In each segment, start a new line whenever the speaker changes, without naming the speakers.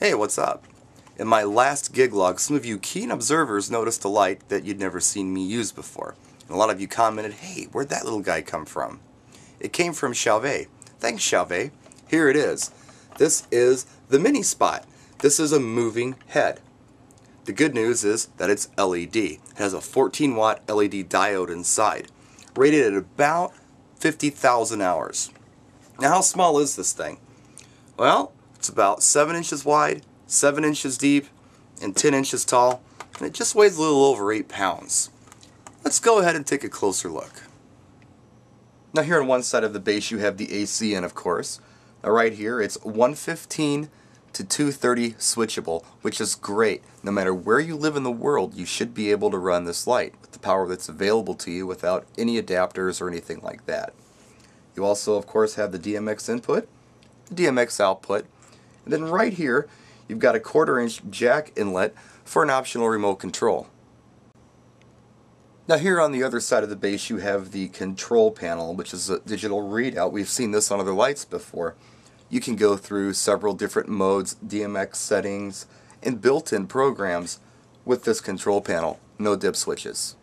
Hey, what's up? In my last gig log, some of you keen observers noticed a light that you'd never seen me use before. And a lot of you commented, hey, where'd that little guy come from? It came from Chauvet. Thanks, Chauvet. Here it is. This is the mini spot. This is a moving head. The good news is that it's LED. It has a 14 watt LED diode inside, rated at about 50,000 hours. Now, how small is this thing? Well, it's about 7 inches wide, 7 inches deep, and 10 inches tall, and it just weighs a little over 8 pounds. Let's go ahead and take a closer look. Now here on one side of the base you have the AC in, of course. Now right here it's 115 to 230 switchable, which is great. No matter where you live in the world, you should be able to run this light with the power that's available to you without any adapters or anything like that. You also, of course, have the DMX input, the DMX output, and then right here you've got a 1/4 inch jack inlet for an optional remote control. Now here on the other side of the base you have the control panel, which is a digital readout. We've seen this on other lights before. You can go through several different modes, DMX settings, and built-in programs with this control panel. No dip switches.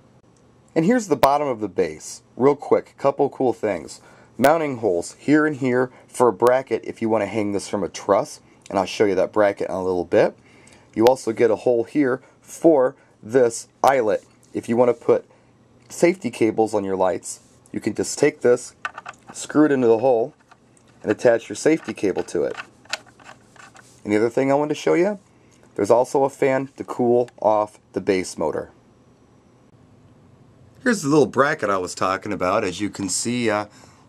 And here's the bottom of the base. Real quick, couple cool things. Mounting holes here and here for a bracket if you want to hang this from a truss, and I'll show you that bracket in a little bit. You also get a hole here for this eyelet. If you want to put safety cables on your lights, you can just take this, screw it into the hole, and attach your safety cable to it. And the other thing I wanted to show you, there's also a fan to cool off the base motor. Here's the little bracket I was talking about. As you can see,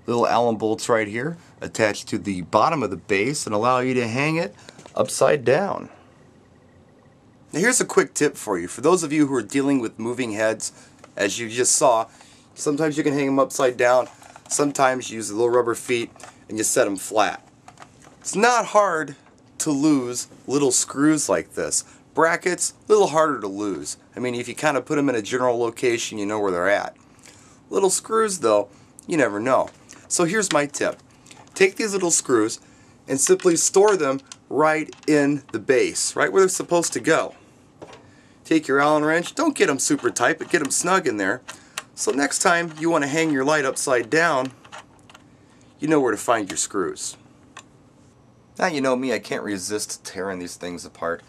little Allen bolts right here attached to the bottom of the base and allow you to hang it upside down. Now here's a quick tip for you. For those of you who are dealing with moving heads, as you just saw, sometimes you can hang them upside down, sometimes you use the little rubber feet and you set them flat. It's not hard to lose little screws like this. Brackets, a little harder to lose. I mean, if you kind of put them in a general location, you know where they're at. Little screws though, you never know. So here's my tip. Take these little screws and simply store them right in the base, right where they're supposed to go. Take your Allen wrench, don't get them super tight, but get them snug in there. So next time you want to hang your light upside down, you know where to find your screws. Now you know me, I can't resist tearing these things apart.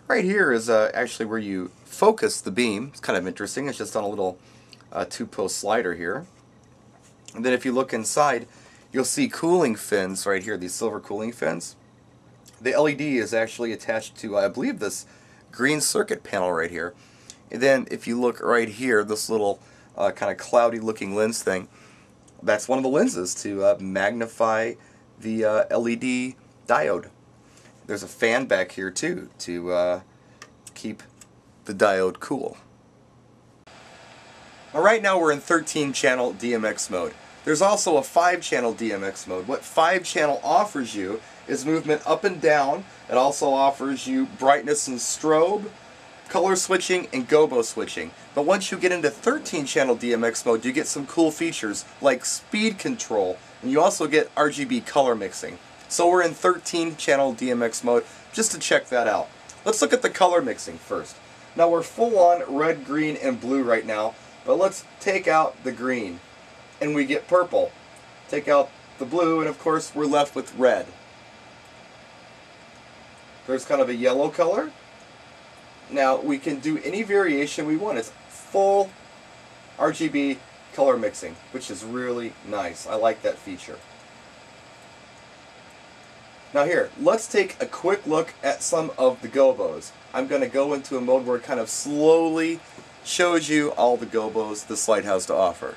Right here is actually where you focus the beam. It's kind of interesting. It's just on a little 2-post slider here. And then if you look inside, you'll see cooling fins right here, these silver cooling fins. The LED is actually attached to, I believe, this green circuit panel right here. And then if you look right here, this little kind of cloudy looking lens thing, that's one of the lenses to magnify the LED diode. There's a fan back here too to keep the diode cool. Now right now we're in 13-channel DMX mode. There's also a 5-channel DMX mode. What 5-channel offers you is movement up and down. It also offers you brightness and strobe, color switching, and gobo switching. But once you get into 13-channel DMX mode, you get some cool features like speed control, and you also get RGB color mixing. So we're in 13-channel DMX mode, just to check that out. Let's look at the color mixing first. Now we're full on red, green, and blue right now, but let's take out the green, and we get purple. Take out the blue, and of course we're left with red. There's kind of a yellow color. Now we can do any variation we want. It's full RGB color mixing, which is really nice. I like that feature. Now here, let's take a quick look at some of the gobos. I'm going to go into a mode where it kind of slowly shows you all the gobos this light has to offer.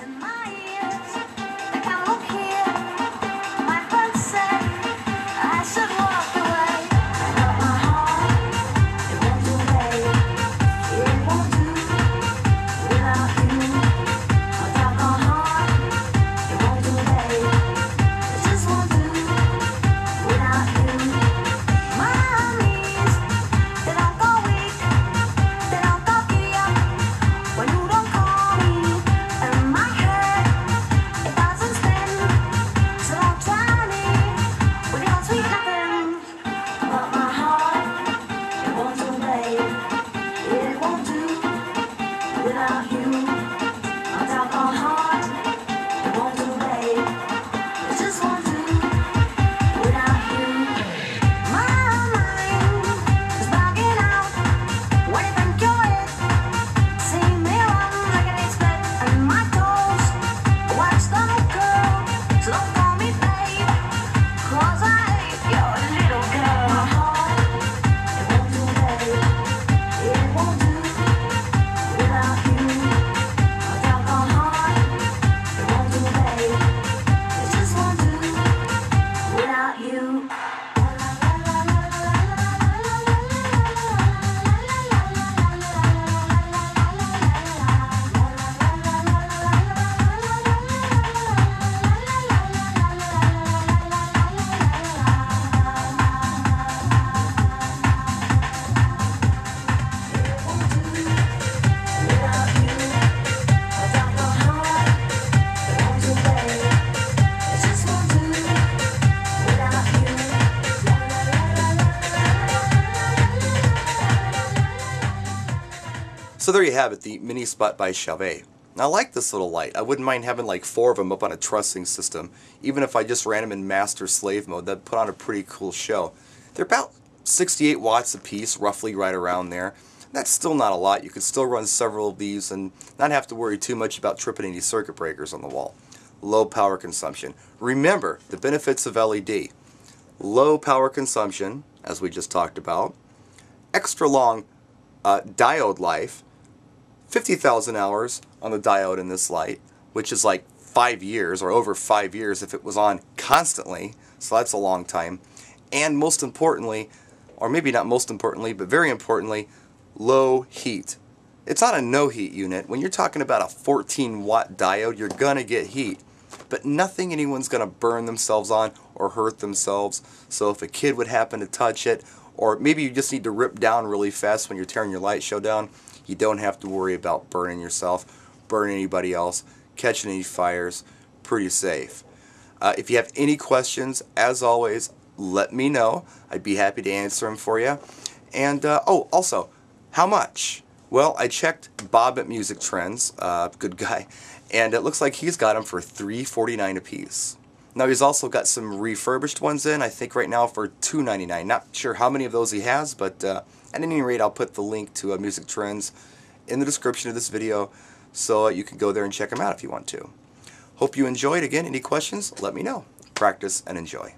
In my ears, I can look here.
So there you have it, the Mini Spot by Chauvet. Now, I like this little light. I wouldn't mind having like 4 of them up on a trussing system. Even if I just ran them in master slave mode, that'd put on a pretty cool show. They're about 68 watts a piece, roughly right around there. That's still not a lot. You could still run several of these and not have to worry too much about tripping any circuit breakers on the wall. Low power consumption. Remember the benefits of LED. Low power consumption, as we just talked about. Extra long diode life. 50,000 hours on the diode in this light, which is like 5 years or over 5 years if it was on constantly, so that's a long time. And most importantly, or maybe not most importantly, but very importantly, low heat. It's not a no heat unit. When you're talking about a 14 watt diode, you're gonna get heat, but nothing anyone's gonna burn themselves on or hurt themselves. So if a kid would happen to touch it, or maybe you just need to rip down really fast when you're tearing your light show down, you don't have to worry about burning yourself, burning anybody else, catching any fires. Pretty safe. If you have any questions, as always, let me know. I'd be happy to answer them for you. And oh, also, how much? Well, I checked Bob at Music Trends, good guy, and it looks like he's got them for $3.49 a piece. Now he's also got some refurbished ones in, I think right now for $2.99. Not sure how many of those he has, but at any rate, I'll put the link to Music Trends in the description of this video so you can go there and check them out if you want to. Hope you enjoyed. Again, any questions, let me know. Practice and enjoy.